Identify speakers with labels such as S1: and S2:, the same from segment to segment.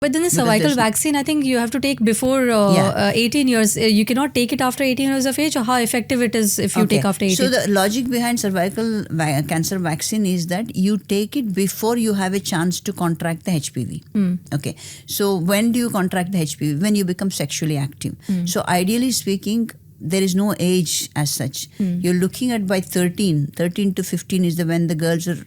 S1: But then the cervical vaccine, I think you have to take before 18 years. You cannot take it after 18 years of age, or how effective it is if you take after 18?
S2: So the logic behind cervical cancer vaccine is that you take it before you have a chance to contract the HPV. Okay. So when do you contract the HPV? When you become sexually active. So ideally speaking, there is no age as such. You're looking at by 13 to 15 is when the girls are,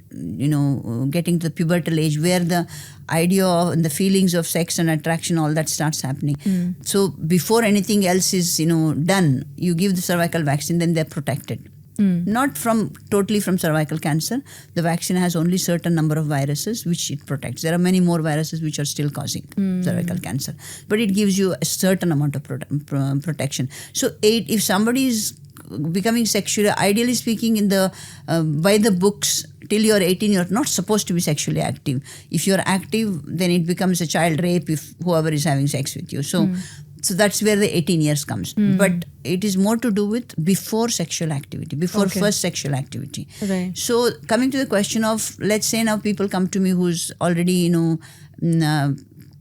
S2: getting to the pubertal age where the idea of and the feelings of sex and attraction, all that starts happening. So before anything else is, done, you give the cervical vaccine, then they're protected. Not totally from cervical cancer. The vaccine has only certain number of viruses which it protects. There are many more viruses which are still causing cervical cancer, but it gives you a certain amount of protection. So if somebody is becoming sexually, ideally speaking, in the by the books, till you're 18, you're not supposed to be sexually active. If you're active, then it becomes a child rape if whoever is having sex with you. So that's where the 18 years comes. But it is more to do with before sexual activity, before first sexual activity.
S1: Right.
S2: So coming to the question of, let's say now people come to me who's already,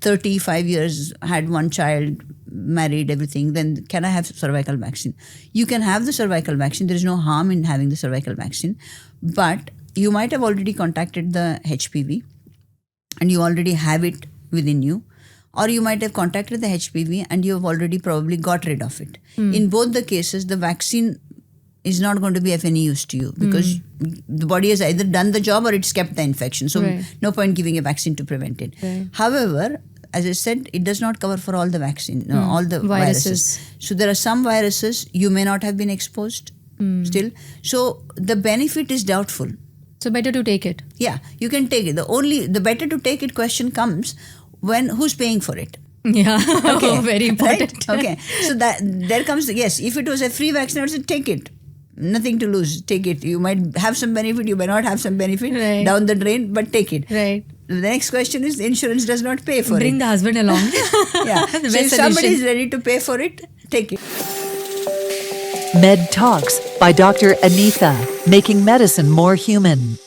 S2: 35 years, had one child, married, everything, then can I have cervical vaccine? You can have the cervical vaccine. There is no harm in having the cervical vaccine. But you might have already contacted the HPV and you already have it within you. Or you might have contacted the HPV and you have already probably got rid of it. In both the cases, the vaccine is not going to be of any use to you because the body has either done the job or it's kept the infection. So no point giving a vaccine to prevent it. However, as I said, it does not cover for all the vaccine, all the viruses. So there are some viruses you may not have been exposed still. So the benefit is doubtful.
S1: So better to take it.
S2: Yeah, you can take it. The better to take it question comes when who's paying for it.
S1: Yeah, okay. Very important.
S2: Right? Okay, so that there comes yes. If it was a free vaccine, I would say take it. Nothing to lose. Take it. You might have some benefit. You may not have some benefit down the drain, but take it.
S1: Right.
S2: The next question is the insurance does not pay for it.
S1: Bring the husband along.
S2: Yeah. So if somebody is ready to pay for it, take it.
S3: Med Talks by Dr. Anitha, making medicine more human.